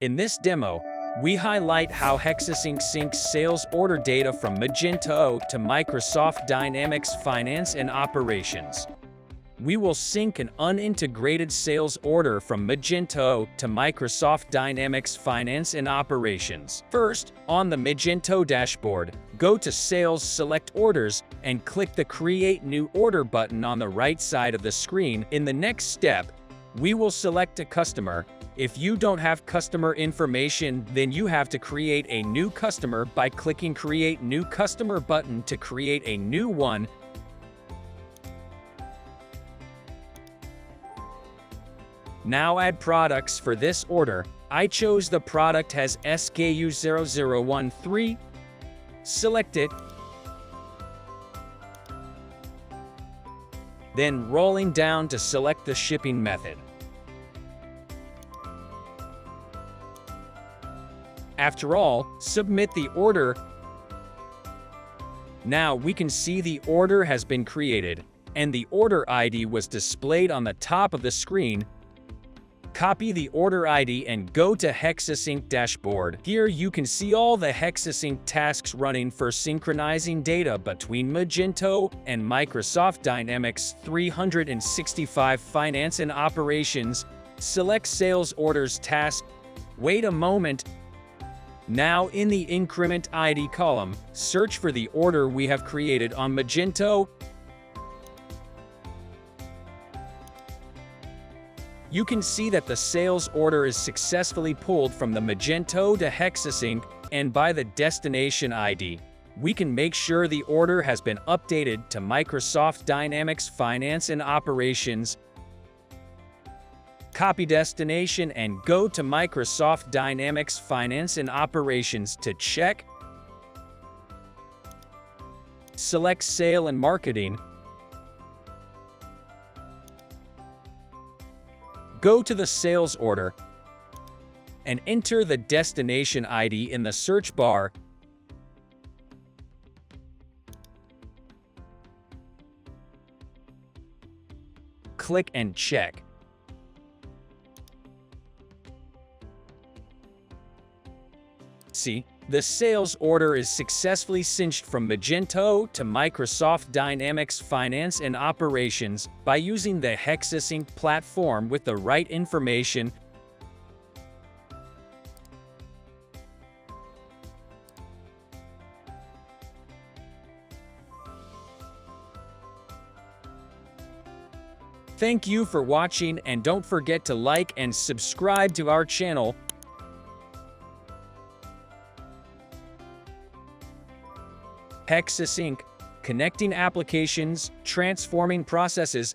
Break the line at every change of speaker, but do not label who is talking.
In this demo, we highlight how HexaSync syncs sales order data from Magento to Microsoft Dynamics Finance and Operations. We will sync an unintegrated sales order from Magento to Microsoft Dynamics Finance and Operations. First, on the Magento dashboard, go to Sales, select Orders, and click the Create New Order button on the right side of the screen. In the next step, we will select a customer. If you don't have customer information, then you have to create a new customer by clicking Create New Customer button to create a new one. Now add products for this order. I chose the product has SKU 0013. Select it. Then rolling down to select the shipping method. After all, submit the order. Now we can see the order has been created, and the order ID was displayed on the top of the screen. Copy the order ID and go to HexaSync dashboard. Here you can see all the HexaSync tasks running for synchronizing data between Magento and Microsoft Dynamics 365 Finance and Operations. Select Sales Orders task. Wait a moment. Now in the Increment ID column, search for the order we have created on Magento. You can see that the sales order is successfully pulled from the Magento to HexaSync, and by the destination ID, we can make sure the order has been updated to Microsoft Dynamics Finance and Operations. Copy destination and go to Microsoft Dynamics Finance and Operations to check. Select Sale and Marketing. Go to the sales order and enter the destination ID in the search bar. Click and check. See, the sales order is successfully synced from Magento to Microsoft Dynamics Finance and Operations by using the HexaSync platform with the right information. Thank you for watching, and don't forget to like and subscribe to our channel. HexaSync, connecting applications, transforming processes,